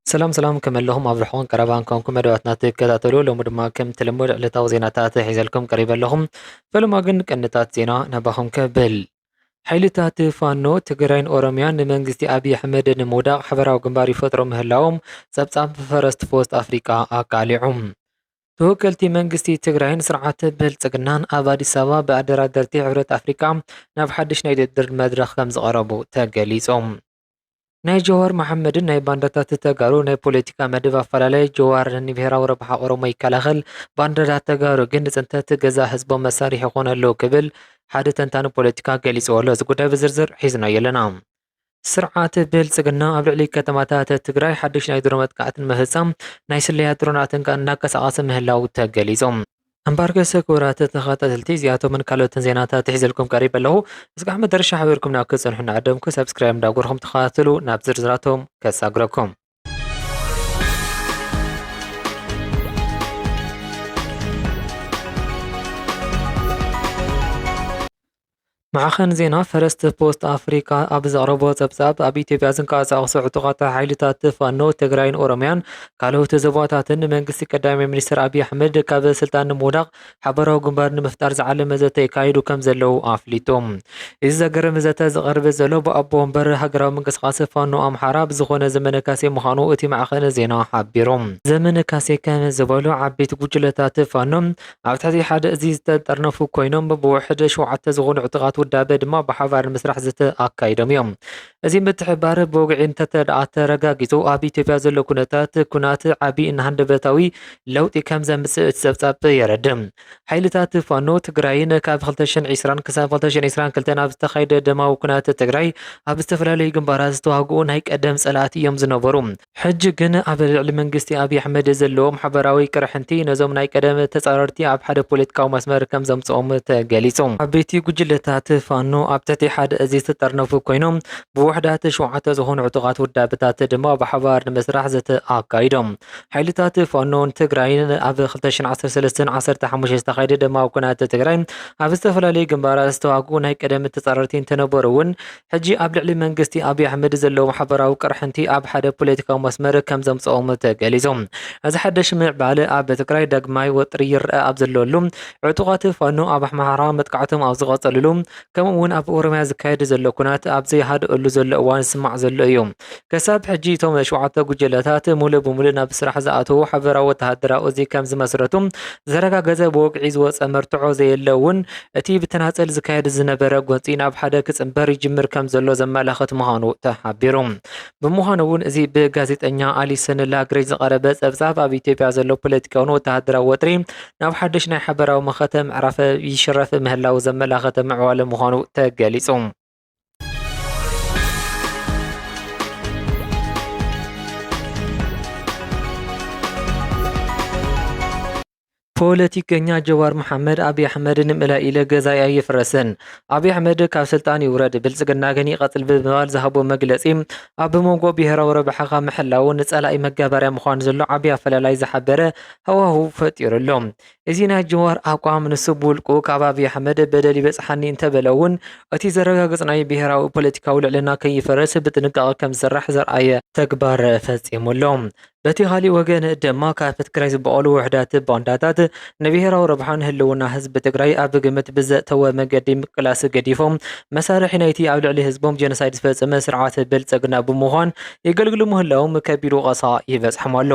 سلام كما لهم أبرحون كربان كونكم مدواتنا تكتاتلو لو مدما كم تلمود لتاو زيناتات حيزلكم قريبا لهم فلما قن كنتات زينا نباهم كبل حيلتات فانو تقرين أورميان نمنجستي أبي حمد نمودا حبراو قنباري فترو مهلاوم سبسام فرست فوست أفريقا أقالعهم توكلتي منجستي تقرين سرعات بلتقنان أبادي سوا بأدرا درتي عبرت أفريقا ناب حدش نيدر مدرخ كمز غربو تقاليزهم ናይ ጀዋር መሐመድን ናይ ባንዳታት ተጋሩ ናይ ፖለቲካ መደብ ኣፈላላይ ጀዋር ንብሔራዊ ረብሓ ኦሮሞ ይከላኸል ባንዳታት ተጋሩ ግን ንፅንተት ገዛ ህዝቦም መሳርሒ ይኾን ኣለዎ ክብል ሓደ ተንታኒ ፖለቲካ ገሊፅዎ ኣሎ። እዚ ጉዳይ ብዝርዝር ሒዝናዮ ኣለና። ስርዓት ብልፅግና ኣብ ልዕሊ ከተማታት ትግራይ ሓድሽ ናይ ድሮ መጥቃዕትን ምህፃም ናይ ስለያ ድሮናትን እናቀሳቐሰ ምህላው ተገሊፆም أمباركس كورات تخاطلتي زياتو من كالوتن زيناتا تحزلكم قريب له اسق احمد درش حبيركم ناكسن حنا عدمكم سبسكرايب داغورهم تخاطلوا نابزر زراتهم كساغركم معخن زينا فرست بوست أفريقيا أبز عربو زبزاب أبي تبازن كاسا أخصو عطوغاتا حيلتات فانو تقراين أورميان قالو تزبواتاتن منقسي قدامي منيستر أبي أحمد كاب سلطان مودق حبرو قنبار نمفتار زعال مزاتا يكايدو كم زلو أفليتوم إذا قرر مزاتا زغرب زلو بأبو مبر هقرا منقس قاس فانو أمحارا بزخون زمن كاسي مخانو اتي معخن زينا حبيروم زمن كاسي كان زبالو عبيت قجلتات فانو عبتحدي حاد أزيز تدرنفو كوينوم ببوحد شوعات زغون عطغات ودابه ድማ ብሓባር ምስራሕ ዝተኣካይዶም እዮም። እዚ ምትሕብባር ብውግዒን ተረጋጊፁ ኣብ ኢትዮጵያ ዘሎ ኩናት ዓብዪ ሃንደበታዊ ለውጢ ከም ዘምፅእ እቲ ፀብፃብ የረድም። ሓይልታት ፋኖ ትግራይን ካብ 2020 ክሳብ 2022 ኣብ ዝተኻየደ ደማዊ ኩናት ትግራይ ኣብ ዝተፈላለዩ ግንባራት ዝተዋግኡ ናይ ቀደም ፀላእቲ እዮም ዝነበሩ። ሕጂ ግን ኣብ ልዕሊ መንግስቲ ኣብዪ ኣሕመድ ዘለዎም ሓበራዊ ቅርሕንቲ ነዞም ናይ ቀደም ተፃረርቲ ኣብ ሓደ ፖለቲካዊ መስመር ከም ዘምፅኦም ተገሊፆም። ዓበይቲ ጉጅለታት ፋኖ ኣብ ትሕቲ ሓደ እዚ ዝተጠርነፉ ኮይኖም ብውሕዳት ሸውዓተ ዝኾኑ ዕጡቓት ውዳበታት ድማ ብሓባር ንምስራሕ ዝተኣካይዶም። ሓይልታት ፋኖን ትግራይን ኣብ 2013-15 ዝተኻየደ ደማዊ ኩናት ትግራይ ኣብ ዝተፈላለዩ ግንባራት ዝተዋግኡ ናይ ቀደም ተፃረርቲ እንትነበሩ እውን ሕጂ ኣብ ልዕሊ መንግስቲ ኣብዪ ኣሕመድ ዘለዎም ሓበራዊ ቅርሕንቲ ኣብ ሓደ ፖለቲካዊ መስመር ከም ዘምፅኦም ተገሊፆም። እዚ ሓደሽ ምዕባለ ኣብ ትግራይ ዳግማይ ወጥሪ ይርአ ኣብ ዘለሉ ዕጡቓት ፋኖ ኣብ ኣምሓራ መጥቃዕቶም ኣብ ዝቐፀልሉ ከምኡ እውን ኣብ ኦሮምያ ዝካየድ ዘሎ ኩናት ኣብ ዘይሃድአሉ ዘሎ እዋን ዝስማዕ ዘሎ እዩ። ክሳብ ሕጂ እቶም ሸውዓተ ጉጅለታት ሙሉእ ብሙሉእ ናብ ስራሕ ዝኣተዉ ሓበራዊ ወተሃደራዊ እዚ ከም ዝመስረቱ ዘረጋገፀ ብወግዒ ዝወፀ መርትዖ ዘየለ እውን እቲ ብተናፀል ዝካየድ ዝነበረ ጎንፂ ናብ ሓደ ክፅምበር ይጅምር ከም ዘሎ ዘመላኽት ምዃኑ ተሓቢሩ። ብምዃኑ እውን እዚ ብጋዜጠኛ ኣሊሰን ላግሬጅ ዝቐረበ ፀብፃብ ኣብ ኢትዮጵያ ዘሎ ፖለቲካውን ወተሃደራዊ ወጥሪ ናብ ሓድሽ ናይ ሓበራዊ መኸተ ምዕራፍ ይሽረፍ ምህላው ዘመላኽተ ምዕዋለ ምዃኑ ተገሊፁ። ፖለቲከኛ ጀዋር መሐመድ ኣብዪ ኣሕመድን ምእላይ ኢለ ገዛይ ኣይፍረስን ኣብዪ ኣሕመድ ካብ ስልጣን ይውረድ ብልፅግና ግን ይቐፅል ብምባል ዝሃቦ መግለፂ ኣብ መንጎ ብሄራዊ ረብሓ ምሕላውን ፀላኢ መጋበርያ ምዃኑ ዘሎ ዓብዪ ኣፈላላይ ዝሓበረ ሃዋህው ፈጢሩሎ። እዚ ናይ ጀዋር ኣቋም ንሱ ብውልቁ ካብ ኣብዪ ኣሕመድ በደል ይበፅሓኒ እንተበለ እውን እቲ ዘረጋግፅናይ ብሄራዊ ፖለቲካዊ ልዕልና ከይፈረስ ብጥንቃቐ ከም ዝስራሕ ዘርኣየ ተግባር ፈፂሙሎ። በቲ ካልእ ወገን ድማ ካብ ትግራይ ዝበቀሉ ውሕዳት ባንዳታት ንብሄራዊ ረብሓን ህልውና ህዝቢ ትግራይ ኣብ ግምት ብዘእተወ መገዲ ምቅላስ ገዲፎም መሳርሒ ናይቲ ኣብ ልዕሊ ህዝቦም ጀኖሳይድ ዝፈፀመ ስርዓት ብልፅግና ብምዃን የገልግሉ ምህላዎም ከቢዱ ቀሳ ይበፅሖም ኣሎ።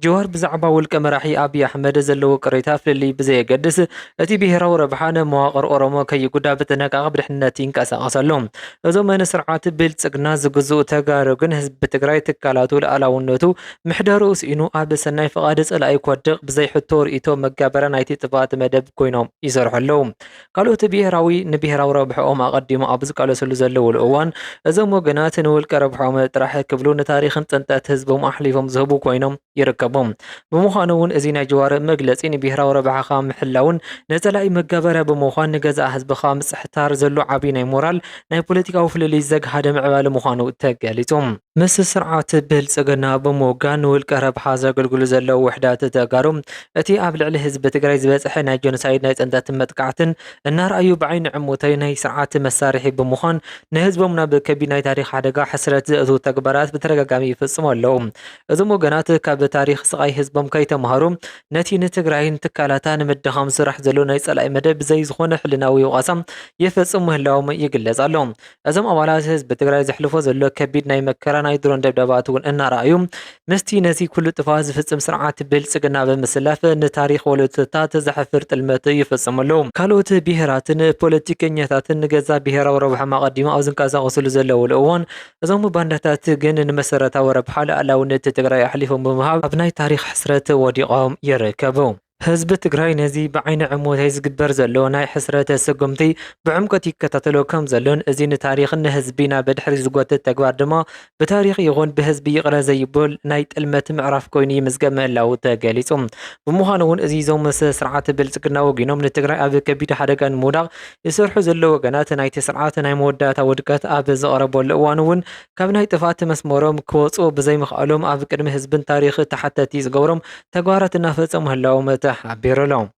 ጀዋር ብዛዕባ ውልቀ መራሒ ኣብዪ ኣሕመድ ዘለዎ ቅሬታ ፍልይ ብዘየገድስ እቲ ብሄራዊ ረብሓን መዋቕር ኦሮሞ ከይጉዳ ብጥንቃቐ ብድሕንነት ይንቀሳቐስ ኣሎ። እዞም ንስርዓት ብልፅግና ዝግዝኡ ተጋሩ ግን ህዝቢ ትግራይ ትካላቱ ሉኣላውነቱ ምሕደሩ ስኢኑ ኣብ ሰናይ ፍቓድ ፀላኢ ክወድቕ ብዘይሕቶ ርእይቶ መጋበረ ናይቲ ጥፋት መደብ ኮይኖም ይሰርሑ ኣለዉ። ካልኦት ንብሄራዊ ረብሕኦም ኣቐዲሞ ኣብ ዝቃለሰሉ ዘለውሉ እዋን እዞም ወገናት ንውልቀ ረብሖም ጥራሕ ክብሉ ንታሪክን ጥንጠት ህዝቦም ኣሕሊፎም ዝህቡ ኮይኖም ይርከቡ። ብምዃኑ እውን እዚ ናይ ጀዋር መግለፂ ንብሄራዊ ረብሓኻ ምሕላውን ነፀላኢ መጋበርያ ብምዃን ንገዛእ ህዝብኻ ምፅሕታር ዘሎ ዓብዪ ናይ ሞራል ናይ ፖለቲካዊ ፍልልይ ዘግሃደ ምዕባለ ምዃኑ ተገሊጹ ምስ ስርዓት ብልጽግና ብምውጋን ውልቀ ረብሓ ዘገልግሉ ዘለዉ ውሕዳት ተጋሩ እቲ ኣብ ልዕሊ ህዝቢ ትግራይ ዝበፅሐ ናይ ጆኖሳይድ ናይ ፀንተትን መጥቃዕትን እናርኣዩ ብዓይኒ ዕሙተይ ናይ ስርዓት መሳርሒ ብምዃን ንህዝቦም ናብ ከቢድ ናይ ታሪክ ሓደጋ ሕስረት ዘእትዉ ተግባራት ብተደጋጋሚ ይፍጽሙ ኣለዉ እዞም ወገናት ካብ ታሪክ ስቃይ ህዝቦም ከይተምሃሩ ነቲ ንትግራይን ትካላታ ንምድኻም ስራሕ ዘሎ ናይ ጸላኢ መደብ ብዘይ ዝኾነ ሕልናዊ ወቓሳ ይፈጽሙ ምህላዎም ይግለጽ ኣሎ እዞም ኣባላት ህዝቢ ትግራይ ዘሕልፎ ዘሎ ከቢድ ናይ መከራ ናይ ድሮን ደብዳባት እውን እናርኣዩ ምስቲ ነዚ ኩሉ ጥፋት ዝፍጽም ስርዓት ብልጽግና ብምስላፍ ንታሪክ ወለዶታት ዘሕፍር ጥልመት ይፈጽሙ ኣለዉ ካልኦት ብሄራትን ፖለቲከኛታትን ንገዛ ብሄራዊ ረብሖም ኣቐዲሞ ኣብ ዝንቀሳቐስሉ ዘለውሉ እዋን እዞም ባንዳታት ግን ንመሰረታዊ ረብሓ ልኣላውነት ትግራይ ኣሕሊፎም ብምሃብ ኣብ ናይ ታሪክ ሕስረት ወዲቖም ይርከቡ ህዝቢ ትግራይ ነዚ ብዓይኒ ዕሞተይ ዝግበር ዘሎ ናይ ሕስረተ ስጉምቲ ብዕምቀት ይከታተሎ ከም ዘሎን እዚ ንታሪክ ንህዝቢና በድሕሪ ዝጎትት ተግባር ድማ ብታሪክ ይኹን ብህዝቢ ይቕረ ዘይብል ናይ ጥልመት ምዕራፍ ኮይኑ ይምዝገብ ምህላው ተገሊጹ ብምዃኑ እውን እዚ ዞም ምስ ስርዓት ብልጽግና ወጊኖም ንትግራይ ኣብ ከቢድ ሓደጋ ንምውዳቕ ይሰርሑ ዘለዉ ወገናት ናይቲ ስርዓት ናይ መወዳእታ ውድቀት ኣብ ዘቕረበሉ እዋን እውን ካብ ናይ ጥፋት መስመሮም ክወፁ ብዘይምኽኣሎም ኣብ ቅድሚ ህዝብን ታሪክ ተሓተቲ ዝገብሮም ተግባራት እናፈጸሙ ምህላዎም ተሓቢሩሎም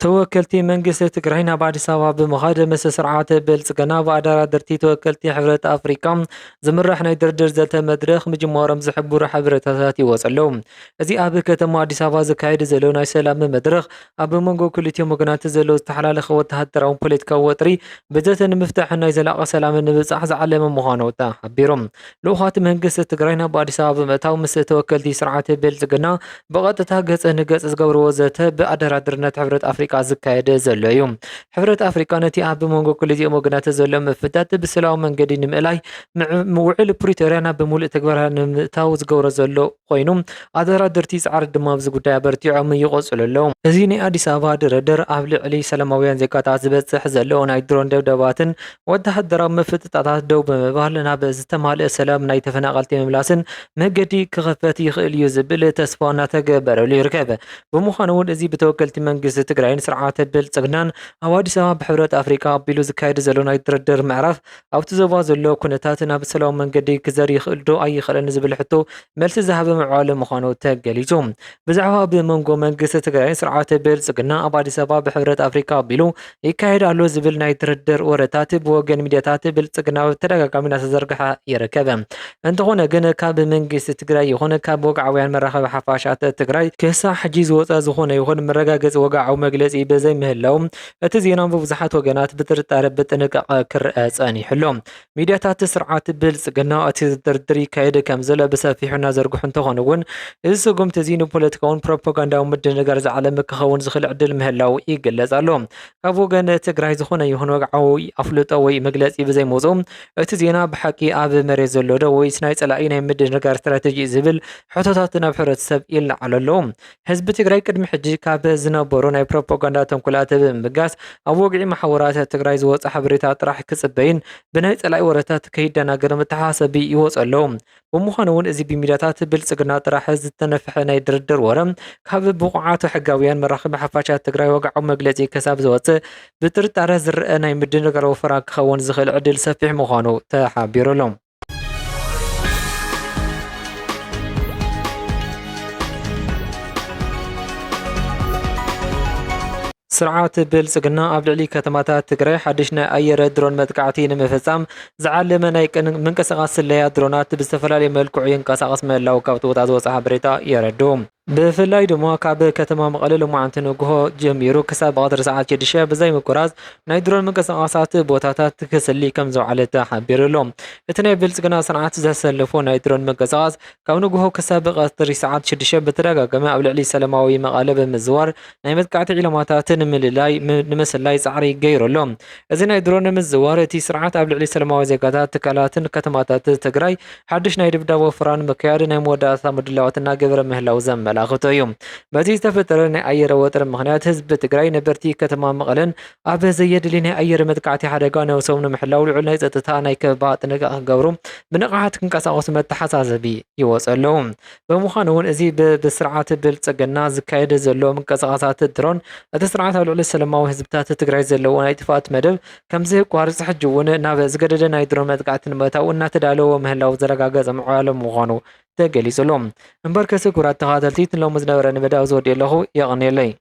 ተወከልቲ መንግስቲ ትግራይ ናብ አዲስ አበባ ብምኻድ ምስ ስርዓት ብልጽግና ብኣደራድርቲ ተወከልቲ ሕብረት ኣፍሪካ ዝምራሕ ናይ ድርድር ዘተ መድረኽ ምጅማሮም ዝሕብሩ ሕብረታታት ይወፁ ኣለዉ እዚ ኣብ ከተማ አዲስ አበባ ዝካየድ ዘሎ ናይ ሰላም መድረኽ ኣብ መንጎ ክልቲኦም ወገናት ዘሎ ዝተሓላለኸ ወተሃደራዊ ፖለቲካዊ ወጥሪ ብዘተ ንምፍታሕ ናይ ዘላቐ ሰላም ንምብፃሕ ዝዓለመ ምዃኑ ተሓቢሮም ልኡኻት መንግስቲ ትግራይ ናብ አዲስ አበባ ብምእታው ምስ ተወከልቲ ስርዓት ብልጽግና ብቐጥታ ገጽ ንገጽ ዝገብርዎ ዘተ ብኣደራድርነት ሕብረት ኣፍሪካ ዝካየደ ዘሎ እዩ ሕብረት ኣፍሪካ ነቲ ኣብ መንጎ ክልቲኦም ወገናት ዘሎ ምፍታት ብሰላማዊ መንገዲ ንምእላይ ውዕል ፕሪቶሪያ ናብ ብምሉእ ተግባራዊ ንምእታው ዝገብሮ ዘሎ ኮይኑ ኣደራድርቲ ፃዕሪ ድማ ኣብዚ ጉዳይ ኣበርቲዖም ይቆፅሉ ኣለዉ እዚ ናይ ኣዲስ ኣበባ ድርድር ኣብ ልዕሊ ሰላማውያን ዜጋታት ዝበፅሕ ዘሎ ናይ ድሮን ደብዳባትን ወተሃደራዊ ምፍጥጣታት ደው ብምባል ናብ ዝተማልአ ሰላም ናይ ተፈናቐልቲ ምምላስን መንገዲ ክኸፈት ይኽእል እዩ ዝብል ተስፋ እናተገበረሉ ይርከብ ብምዃኑ እውን እዚ ብተወከልቲ መንግስቲ ትግራይን ስርዓት ብልጽግናን ኣብ ኣዲስ ኣበባ ብሕብረት ኣፍሪካ ኣቢሉ ዝካየድ ዘሎ ናይ ድርድር ምዕራፍ ኣብቲ ዞባ ዘሎ ኩነታት ናብ ሰላማዊ መንገዲ ክዘር ይኽእል ዶ ኣይኽእልን ዝብል ሕቶ መልሲ ዝሃበ ምዕባለ ምዃኑ ተገሊጹ ብዛዕባ ብመንጎ መንግስቲ ትግራይን ስርዓት ብልጽግና ኣብ ኣዲስ ኣበባ ብሕብረት ኣፍሪካ ኣቢሉ ይካየድ ኣሎ ዝብል ናይ ድርድር ወረታት ብወገን ሚድያታት ብልጽግና ብተደጋጋሚ እናተዘርግሐ ይርከብ እንተኾነ ግን ካብ መንግስቲ ትግራይ ይኹን ካብ ወግዓውያን መራኸቢ ሓፋሻት ትግራይ ክሳብ ሕጂ ዝወፀ ዝኾነ ይኹን መረጋገፂ ወግዓዊ መግለፂ በዘይ ምህላው እቲ ዜና ብብዙሓት ወገናት ብጥርጣረ ብጥንቃቐ ክርአ ጸኒሕሎ ሚድያታት ስርዓት ብልጽግና እቲ ድርድር ይካየድ ከም ዘሎ ብሰፊሑ እናዘርግሑ እንትኾኑ እውን እዚ ስጉምቲ እዚ ንፖለቲካውን ፕሮፓጋንዳዊ ምድንጋር ዝዓለመ ክኸውን ዝኽእል ዕድል ምህላው ይግለጽ ኣሎ ካብ ወገን ትግራይ ዝኾነ ይኹን ወግዓዊ ኣፍልጦ ወይ መግለፂ ብዘይመውፅኡ እቲ ዜና ብሓቂ ኣብ መሬት ዘሎ ዶ ወይስ ናይ ጸላኢ ናይ ምድንጋር ስትራቴጂ ዝብል ሕቶታት ናብ ሕብረተሰብ ይለዓሉ ኣለዉ ህዝቢ ትግራይ ቅድሚ ሕጂ ካብ ዝነበሩ ናይ ፕሮፓጋንዳ ተንኩላት ብምብጋስ ኣብ ወግዒ ማሕበራት ትግራይ ዝወፀ ሓበሬታ ጥራሕ ክጽበይን ብናይ ጸላኢ ወረታት ከይደናገር መተሓሰቢ ይወፅ ኣለዉ ብምዃኑ እውን እዚ ብሚድያታት ብልጽግና ጥራሕ ዝተነፍሐ ናይ ድርድር ወረ ካብ ብቑዓት ሕጋውያን መራኸቢ ሓፋሻት ትግራይ ወግዓዊ መግለፂ ክሳብ ዝወፅእ ብጥርጣረ ዝርአ ናይ ምድንጋር ወፈራ ክኸውን ዝኽእል ዕድል ሰፊሕ ምዃኑ ተሓቢሩሎም ስርዓት ብልጽግና ኣብ ልዕሊ ከተማታት ትግራይ ሓድሽ ናይ ኣየር ድሮን መጥቃዕቲ ንምፍጻም ዝዓለመ ናይ ምንቅስቓስ ስለያ ድሮናት ብዝተፈላለየ መልክዑ ይንቀሳቐስ ምህላው ካብቲ ቦታ ዝወፀ ሓበሬታ የረድኡ ብፍላይ ድማ ካብ ከተማ መቐለ ልሙዓንቲ ንግሆ ጀሚሩ ክሳብ ቀትሪ ሰዓት 6 ብዘይ ምኩራዝ ናይ ድሮን ምንቅስቓሳት ቦታታት ክስሊ ከም ዘውዓለ ተሓቢሩሎም እቲ ናይ ብልጽግና ስርዓት ዘሰልፎ ናይ ድሮን ምንቅስቓስ ካብ ንግሆ ክሳብ ቀትሪ ሰዓት 6 ብተደጋጋሚ ኣብ ልዕሊ ሰላማዊ መቐለ ብምዝዋር ናይ መጥቃዕቲ ዒላማታት ንምስላይ ፃዕሪ ገይሩሎም እዚ ናይ ድሮን ምዝዋር እቲ ስርዓት ኣብ ልዕሊ ሰላማዊ ዜጋታት ትካላትን ከተማታት ትግራይ ሓድሽ ናይ ድብዳብ ወፍራን ምክያድ ናይ መወዳእታ ምድላዋት እናገበረ ምህላው ዘመ ዘመላኽቶ እዩ በዚ ዝተፈጠረ ናይ ኣየር ወጥሪ ምኽንያት ህዝቢ ትግራይ ነበርቲ ከተማ መቐለን ኣብ ዘየድሊ ናይ ኣየር መጥቃዕቲ ሓደጋ ነብሶም ንምሕላው ልዑል ናይ ፀጥታ ናይ ከበባ ጥንቃቐ ክገብሩ ብንቕሓት ክንቀሳቐሱ መተሓሳሰቢ ይወፀለዉ ብምዃኑ እውን እዚ ብስርዓት ብልፅግና ዝካየድ ዘሎ ምንቅስቓሳት ድሮን እቲ ስርዓት ኣብ ልዕሊ ሰላማዊ ህዝብታት ትግራይ ዘለዎ ናይ ጥፋኣት መደብ ከምዚ ቋርፂ ሕጂ እውን ናብ ዝገደደ ናይ ድሮን መጥቃዕቲ ንምእታው እናተዳለወ ምህላው ዘረጋገፀ ምዕባለ ምዃኑ ተገሊጹሎም እምበር ከስጉራት ተኸታተልቲ ሎሚ ዝነበረ ንመዳብ ዝወዲኡ ኣለኹ የቕኒየለይ